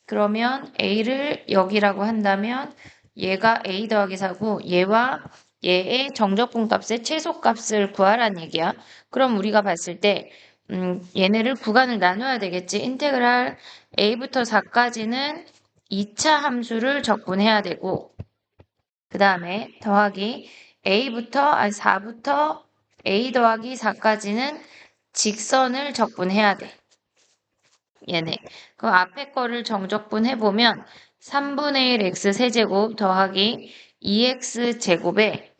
그러면 a를 여기라고 한다면 얘가 a 더하기 4고 얘와 얘의 정적분 값의 최소값을 구하라는 얘기야. 그럼 우리가 봤을 때 얘네를 구간을 나눠야 되겠지. 인테그랄 a부터 4까지는 2차 함수를 적분해야 되고 그 다음에 더하기 4부터 a 더하기 4까지는 직선을 적분해야 돼. 얘네. 그럼 앞에 거를 정적분 해보면 3분의 1 x 세제곱 더하기 2x 제곱에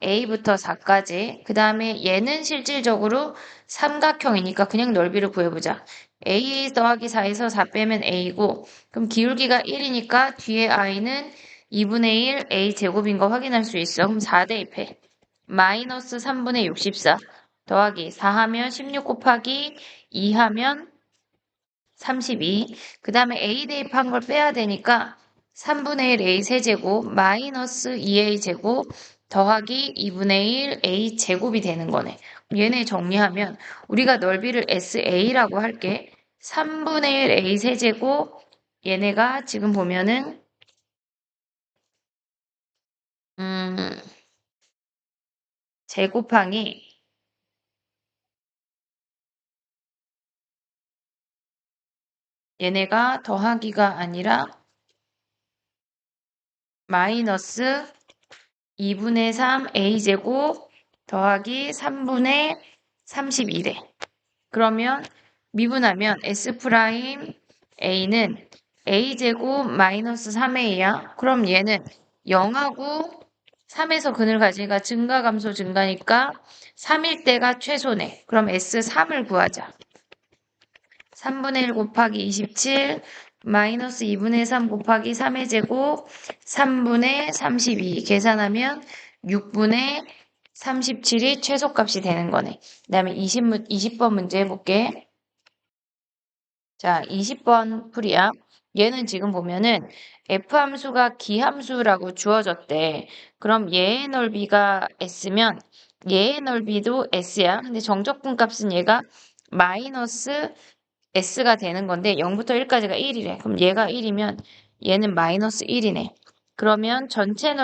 a부터 4까지 그 다음에 얘는 실질적으로 삼각형이니까 그냥 넓이를 구해보자. a 더하기 4에서 4 빼면 a고 그럼 기울기가 1이니까 뒤에 i는 2분의 1 a 제곱인 거 확인할 수 있어. 그럼 4 대입해. 마이너스 3분의 64 더하기 4 하면 16 곱하기 2 하면 32. 그 다음에 a 대입한 걸 빼야 되니까 3분의 1 a 세제곱 마이너스 2a 제곱 더하기 2분의 1 a 제곱이 되는 거네. 얘네 정리하면 우리가 넓이를 SA라고 할게. 3분의 1 a 세제곱 얘네가 지금 보면은 제곱항이 얘네가 더하기가 아니라 마이너스 2분의 3 a제곱 더하기 3분의 32래. 그러면 미분하면 S 프라임 A는 A제곱 마이너스 3A야. 그럼 얘는 0하고 3에서 근을 가지니까 증가 감소 증가니까 3일 때가 최소네. 그럼 S3을 구하자. 3분의 1 곱하기 27 마이너스 2분의 3 곱하기 3의 제곱 3분의 32 계산하면 6분의 37이 최소값이 되는 거네. 그 다음에 20번 문제 해볼게. 자, 20번 풀이야. 얘는 지금 보면은 F함수가 기함수라고 주어졌대. 그럼 얘의 넓이가 S면 얘의 넓이도 S야. 근데 정적분 값은 얘가 마이너스 S가 되는 건데 0부터 1까지가 1이래. 그럼 얘가 1이면 얘는 마이너스 1이네. 그러면 전체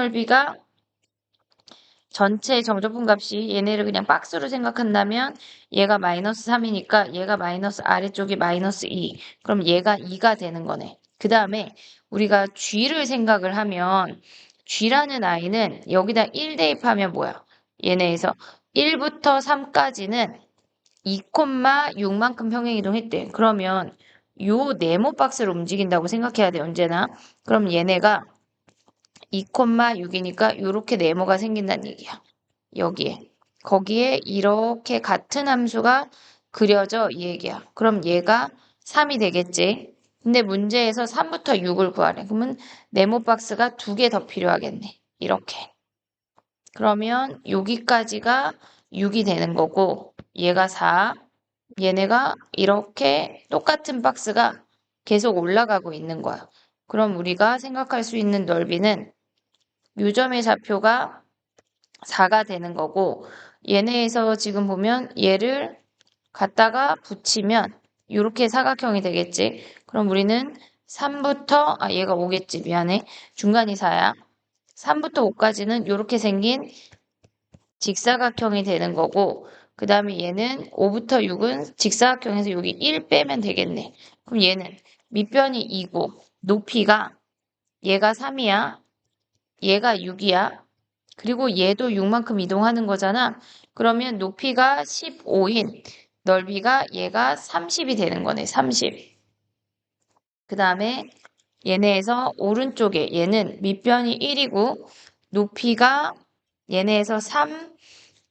정적분 값이 얘네를 그냥 박스로 생각한다면 얘가 마이너스 3이니까 얘가 마이너스 아래쪽이 마이너스 2. 그럼 얘가 2가 되는 거네. 그 다음에 우리가 G를 생각을 하면 G라는 아이는 여기다 1 대입하면 뭐야? 얘네에서 1부터 3까지는 2,6만큼 평행이동했대. 그러면 요 네모 박스를 움직인다고 생각해야 돼, 언제나. 그럼 얘네가 2,6이니까 요렇게 네모가 생긴다는 얘기야. 여기에. 거기에 이렇게 같은 함수가 그려져 이 얘기야. 그럼 얘가 3이 되겠지. 근데 문제에서 3부터 6을 구하래. 그러면 네모 박스가 2개 더 필요하겠네. 이렇게. 그러면 여기까지가 6이 되는 거고 얘가 4, 얘네가 이렇게 똑같은 박스가 계속 올라가고 있는 거야. 그럼 우리가 생각할 수 있는 넓이는 요점의 좌표가 4가 되는 거고 얘네에서 지금 보면 얘를 갖다가 붙이면 이렇게 사각형이 되겠지. 그럼 우리는 3부터 얘가 5겠지. 미안해. 중간이 4야. 3부터 5까지는 이렇게 생긴 직사각형이 되는 거고 그 다음에 얘는 5부터 6은 직사각형에서 여기 1 빼면 되겠네. 그럼 얘는 밑변이 2고 높이가 얘가 3이야. 얘가 6이야. 그리고 얘도 6만큼 이동하는 거잖아. 그러면 높이가 15인 넓이가 얘가 30이 되는 거네. 30. 그 다음에 얘네에서 오른쪽에 얘는 밑변이 1이고 높이가 얘네에서 3,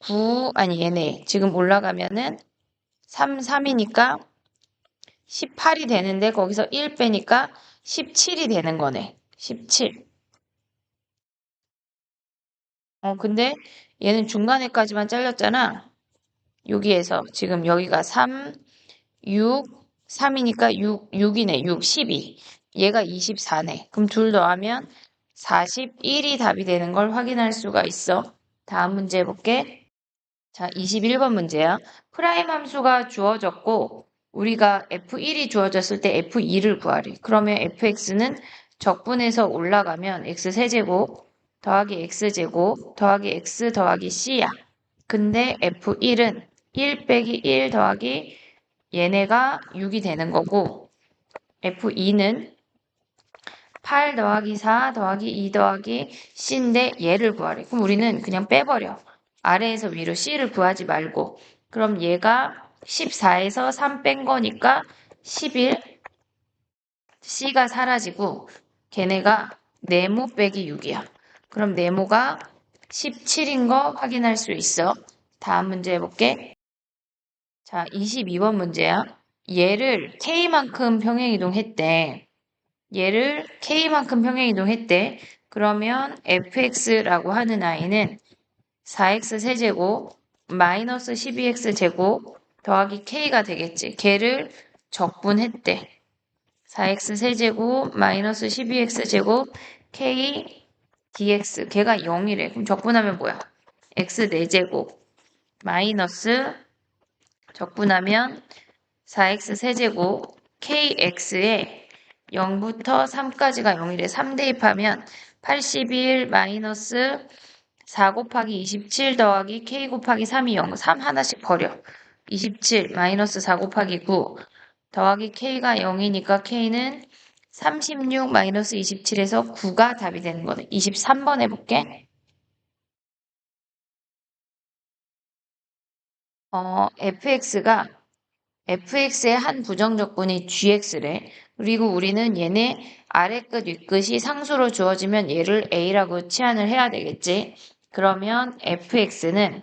9, 아니 얘네 지금 올라가면은 3, 3이니까 18이 되는데 거기서 1 빼니까 17이 되는 거네. 17. 근데 얘는 중간에까지만 잘렸잖아. 여기에서 지금 여기가 3, 6, 3이니까 6이네. 6, 12. 얘가 24네. 그럼 둘 더하면 41이 답이 되는 걸 확인할 수가 있어. 다음 문제 해볼게. 자, 21번 문제야. 프라임 함수가 주어졌고 우리가 F1이 주어졌을 때 F2를 구하래. 그러면 fx는 적분해서 올라가면 x세제곱 더하기 x제곱 더하기 x 더하기 c야. 근데 F1은 1 빼기 1 더하기 얘네가 6이 되는 거고 F2는 8 더하기 4 더하기 2 더하기 c인데 얘를 구하래. 그럼 우리는 그냥 빼버려. 아래에서 위로 c를 구하지 말고. 그럼 얘가 14에서 3 뺀 거니까 11, c가 사라지고 걔네가 네모 빼기 6이야. 그럼 네모가 17인 거 확인할 수 있어. 다음 문제 해볼게. 자, 22번 문제야. 얘를 k만큼 평행이동했대. 얘를 k만큼 평행이동했대. 그러면 fx라고 하는 아이는 4x 세제곱 마이너스 12x 제곱 더하기 k가 되겠지. 걔를 적분했대. 4x 세제곱 마이너스 12x 제곱 k dx 걔가 0이래. 그럼 적분하면 뭐야? x 4제곱 마이너스 적분하면 4x 세제곱 kx에 0부터 3까지가 0이래. 3 대입하면 81 마이너스 4 곱하기 27 더하기 k 곱하기 3이 0. 3 하나씩 버려. 27 마이너스 4 곱하기 9 더하기 k가 0이니까 k는 36 마이너스 27에서 9가 답이 되는 거네. 23번 해볼게. fx의 한 부정적분이 gx래. 그리고 우리는 얘네 아래끝 윗끝이 상수로 주어지면 얘를 a라고 치환을 해야 되겠지. 그러면 fx는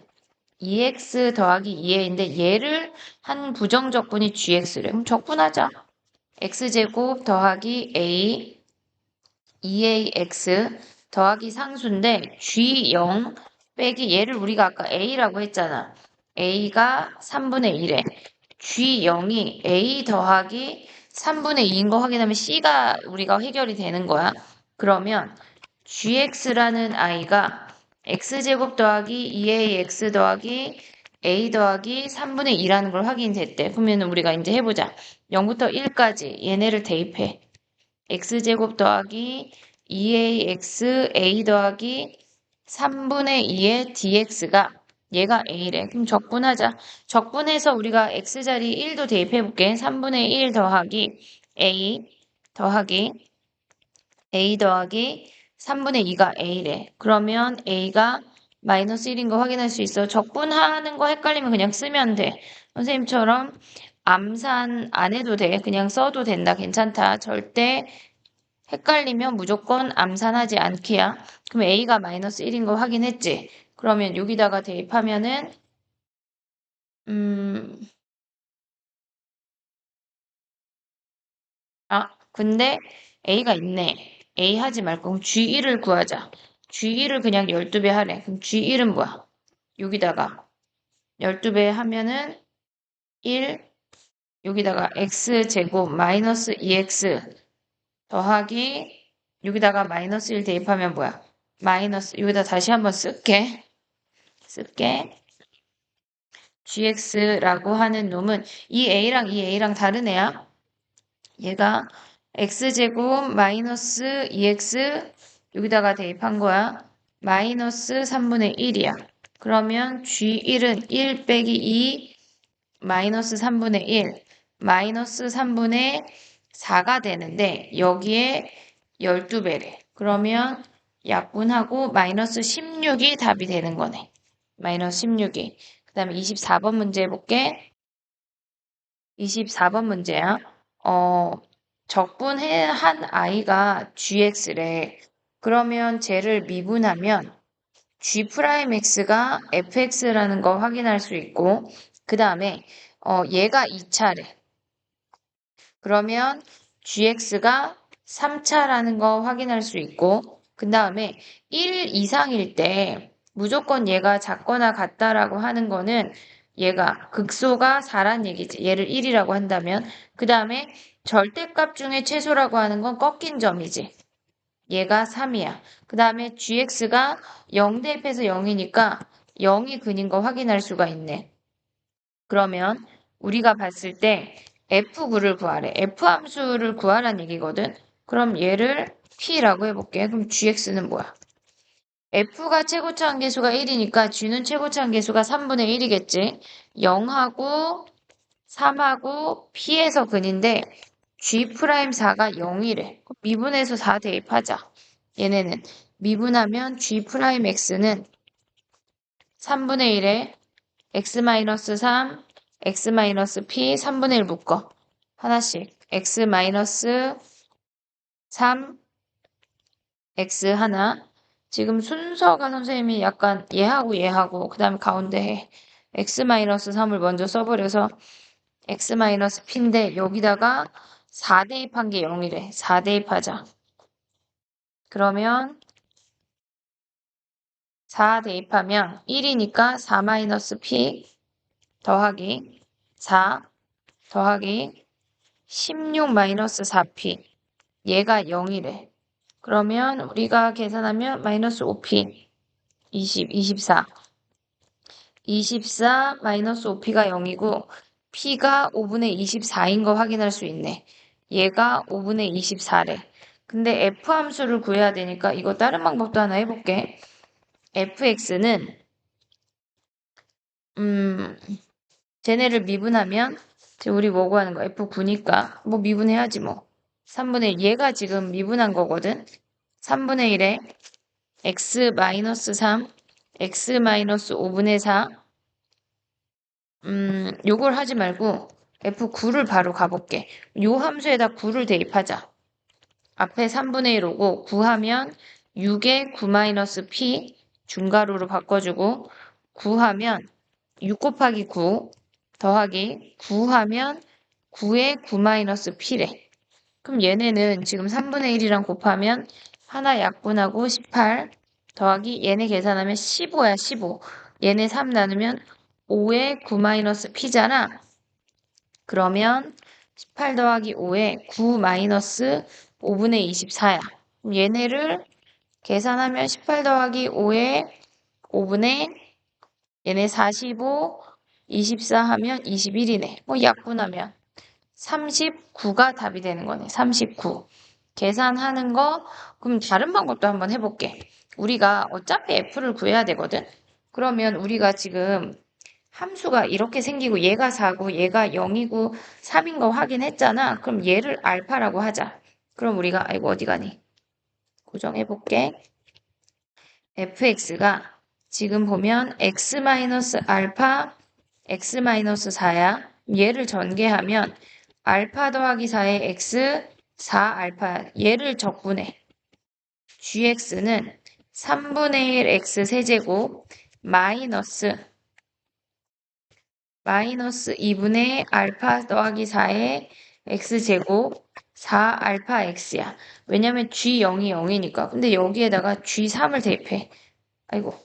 2x 더하기 2a인데 얘를 한 부정적분이 gx래. 그럼 적분하자. x제곱 더하기 a 2ax 더하기 상수인데 g0 빼기 얘를 우리가 아까 a라고 했잖아. a가 3분의 1에 g0이 a 더하기 3분의 2인 거 확인하면 c가 우리가 해결이 되는 거야. 그러면 gx라는 i가 x제곱 더하기 2ax 더하기 a 더하기 3분의 2라는 걸 확인됐대. 그러면 우리가 이제 해보자. 0부터 1까지 얘네를 대입해. x제곱 더하기 2ax a 더하기 3분의 2의 dx가 얘가 a래. 그럼 적분하자. 적분해서 우리가 x자리 1도 대입해볼게. 3분의 1 더하기 a 더하기 3분의 2가 a래. 그러면 a가 마이너스 1인 거 확인할 수 있어. 적분하는 거 헷갈리면 그냥 쓰면 돼. 선생님처럼 암산 안 해도 돼. 그냥 써도 된다. 괜찮다. 절대 헷갈리면 무조건 암산하지 않기야. 그럼 a가 마이너스 1인 거 확인했지? 그러면 여기다가 대입하면은 근데 a가 있네. a 하지 말고 그럼 g1을 구하자. g1을 그냥 12배 하래. 그럼 g1은 뭐야? 여기다가 12배 하면은 1 여기다가 x제곱 마이너스 2x 더하기 여기다가 마이너스 1 대입하면 뭐야? 마이너스 여기다 다시 한번 쓸게. gx라고 하는 놈은 이 a랑 다른 애야. 얘가 x제곱 마이너스 2x 여기다가 대입한 거야. 마이너스 3분의 1이야. 그러면 g1은 1 빼기 2 마이너스 3분의 1 마이너스 3분의 4가 되는데 여기에 12배래. 그러면 약분하고 마이너스 16이 답이 되는 거네. 마이너스 16이. 그 다음에 24번 문제 해볼게. 24번 문제야. 적분한 i가 gx래. 그러면 쟤를 미분하면 g'x가 fx라는 거 확인할 수 있고 그 다음에 얘가 2차래. 그러면 gx가 3차라는 거 확인할 수 있고 그 다음에 1 이상일 때 무조건 얘가 작거나 같다라고 하는 거는 얘가 극소가 4란 얘기지. 얘를 1이라고 한다면 그 다음에 절대값 중에 최소라고 하는 건 꺾인 점이지. 얘가 3이야. 그 다음에 gx가 0 대입해서 0이니까 0이 근인 거 확인할 수가 있네. 그러면 우리가 봤을 때 f9를 구하래. f함수를 구하란 얘기거든. 그럼 얘를 p라고 해볼게. 그럼 gx는 뭐야? f가 최고차 한계수가 1이니까 g는 최고차 한계수가 3분의 1이겠지. 0하고 3하고 p에서 근인데 g'4가 0이래. 미분해서 4 대입하자. 얘네는 미분하면 g'x는 3분의 1에 x-3, x-p 3분의 1 묶어. 하나씩 x-3, x 하나. 지금 순서가 선생님이 약간 얘하고 그 다음에 가운데 해. x-3을 먼저 써버려서 x-p인데 여기다가 4 대입한 게 0이래. 4 대입하자. 그러면 4 대입하면 1이니까 4-p 더하기 4 더하기 16-4p 얘가 0이래. 그러면 우리가 계산하면 마이너스 5p 24 마이너스 5p가 0이고 p가 5분의 24인 거 확인할 수 있네. 얘가 5분의 24래. 근데 f 함수를 구해야 되니까 이거 다른 방법도 하나 해볼게. fx는 쟤네를 미분하면 우리 뭐 구하는 거 f9니까 뭐 미분해야지 뭐. 3분의 1 얘가 지금 미분한 거거든. 3분의 1에 x-3 x-5분의 4 요걸 하지 말고 f9를 바로 가볼게. 요 함수에다 9를 대입하자. 앞에 3분의 1 오고 9하면 6에 9-p 중괄호로 바꿔주고 9하면 6 곱하기 9 더하기 9하면 9에 9-p래. 그럼 얘네는 지금 3분의 1이랑 곱하면 하나 약분하고 18 더하기 얘네 계산하면 15야 15. 얘네 3 나누면 5에 9 마이너스 P잖아. 그러면 18 더하기 5에 9 마이너스 5분의 24야. 그럼 얘네를 계산하면 18 더하기 5에 5분의 얘네 45, 24 하면 21이네. 뭐 약분하면 39가 답이 되는 거네. 39. 계산하는 거, 그럼 다른 방법도 한번 해볼게. 우리가 어차피 f를 구해야 되거든? 그러면 우리가 지금 함수가 이렇게 생기고 얘가 4고 얘가 0이고 3인 거 확인했잖아. 그럼 얘를 알파라고 하자. 그럼 우리가, 아이고, 어디 가니? 고정해볼게. fx가 지금 보면 x-알파, x-4야. 얘를 전개하면 알파 더하기 4의 x, 4알파 얘를 적분해. gx는 3분의 1 x 세제곱 마이너스 2분의 알파 더하기 4의 x제곱 4알파 x야. 왜냐면 g0이 0이니까. 근데 여기에다가 g3을 대입해. 아이고.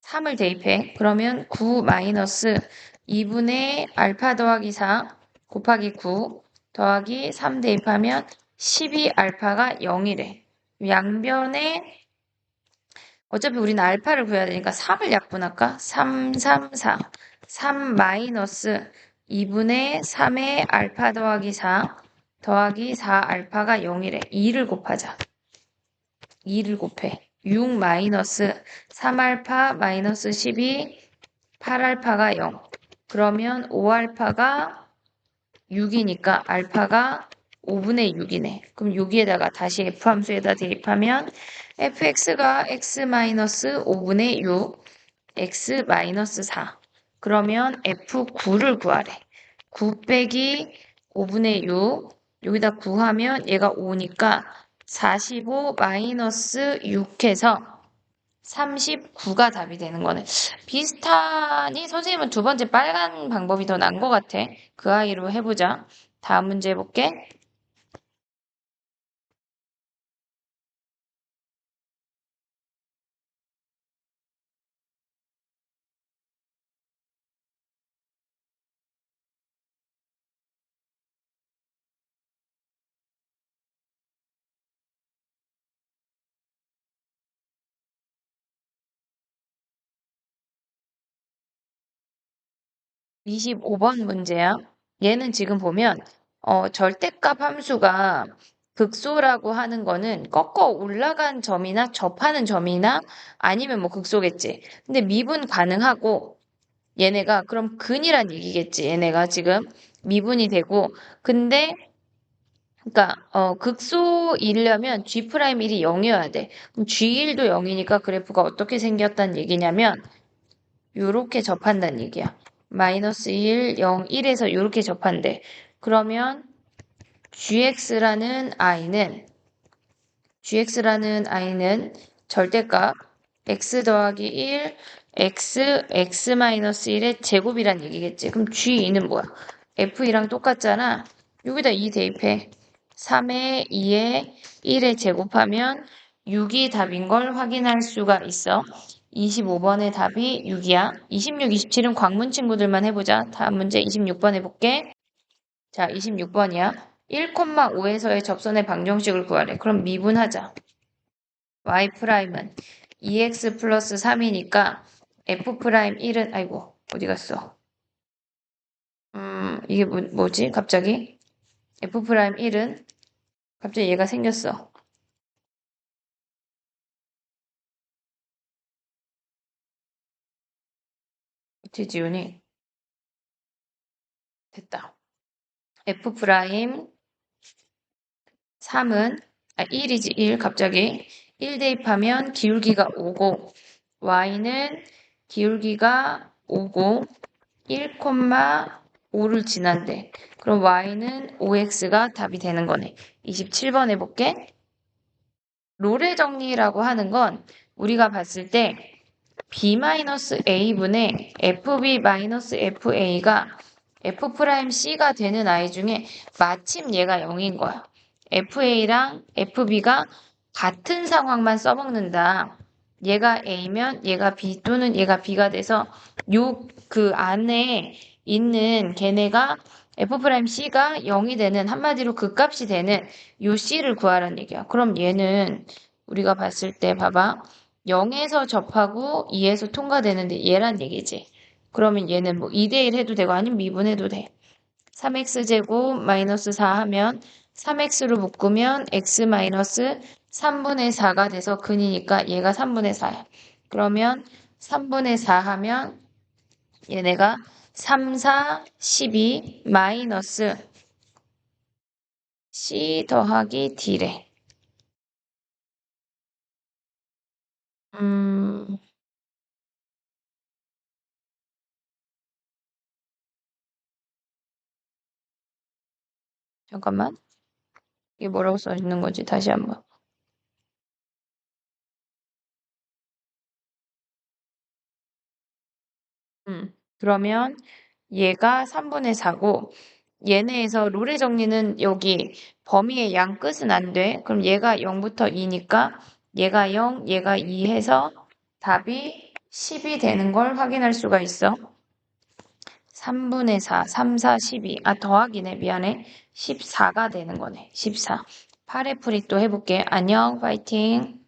3을 대입해. 그러면 9 마이너스 2분의 알파 더하기 4 곱하기 9 더하기 3 대입하면 12 알파가 0이래. 양변에 어차피 우리는 알파를 구해야 되니까 3을 약분할까? 3, 3, 4. 3 마이너스 2분의 3의 알파 더하기 4 더하기 4 알파가 0이래. 2를 곱하자. 2를 곱해. 6 마이너스 3알파 마이너스 12 8알파가 0. 그러면 5알파가 6이니까 알파가 5분의 6이네. 그럼 여기에다가 다시 f함수에다 대입하면 fx가 x 5분의 6, x 4. 그러면 f9를 구하래. 9 빼기 5분의 6, 여기다 9 하면 얘가 5니까 45 마이너스 6해서 39가 답이 되는 거네. 비슷하니 선생님은 두 번째 빨간 방법이 더 나은 것 같아. 그 아이로 해보자. 다음 문제 해볼게. 이 25번 문제야. 얘는 지금 보면 절대값 함수가 극소라고 하는 거는 꺾어 올라간 점이나 접하는 점이나 아니면 뭐 극소겠지. 근데 미분 가능하고 얘네가 그럼 근이란 얘기겠지. 얘네가 지금 미분이 되고 근데 그러니까 극소이려면 G'1이 0이어야 돼. 그럼 G1도 0이니까 그래프가 어떻게 생겼다는 얘기냐면 요렇게 접한다는 얘기야. 마이너스 1, 0, 1에서 요렇게 접한대. 그러면 gx라는 i는 절대값 x 더하기 1, x-1의 제곱이란 얘기겠지. 그럼 g2는 뭐야? f2랑 똑같잖아. 여기다 2 대입해. 3에 2에 1에 제곱하면 6이 답인 걸 확인할 수가 있어. 25번의 답이 6이야. 26, 27은 광문 친구들만 해보자. 다음 문제 26번 해볼게. 자, 26번이야. 1,5에서의 접선의 방정식을 구하래. 그럼 미분하자. y'은 2x 플러스 3이니까 f'1은 아이고 어디 갔어? 이게 뭐지? 갑자기 f'1은 갑자기 얘가 생겼어. 어떻게 지우니? 됐다. f'3은 1이지 1 갑자기 1 대입하면 기울기가 5고 y는 기울기가 5고 1,5를 지난대. 그럼 y는 5x가 답이 되는 거네. 27번 해볼게. 롤의 정리라고 하는 건 우리가 봤을 때 b-a분의 fb-fa가 F'C가 되는 아이 중에 마침 얘가 0인 거야. FA랑 FB가 같은 상황만 써먹는다. 얘가 A면 얘가 B 또는 얘가 B가 돼서 그 안에 있는 걔네가 F'C가 0이 되는 한마디로 그 값이 되는 요 C를 구하라는 얘기야. 그럼 얘는 우리가 봤을 때 봐봐. 0에서 접하고 2에서 통과되는데 얘란 얘기지. 그러면 얘는 뭐 2대1 해도 되고 아니면 미분해도 돼. 3x제곱 마이너스 4 하면 3x로 묶으면 x 마이너스 3분의 4가 돼서 근이니까 얘가 3분의 4야. 그러면 3분의 4 하면 얘네가 3, 4, 12 마이너스 c 더하기 d래. 음, 잠깐만. 이게 뭐라고 써 있는 거지? 다시 한번. 그러면 얘가 3분의 4고 얘네에서 롤의 정리는 여기 범위의 양 끝은 안 돼. 그럼 얘가 0부터 2니까 얘가 0, 얘가 2 해서 답이 10이 되는 걸 확인할 수가 있어. 3분의 4, 3, 4, 12. 아, 더하기네. 미안해. 14가 되는 거네. 14. 8의 풀이 또 해볼게. 안녕. 파이팅.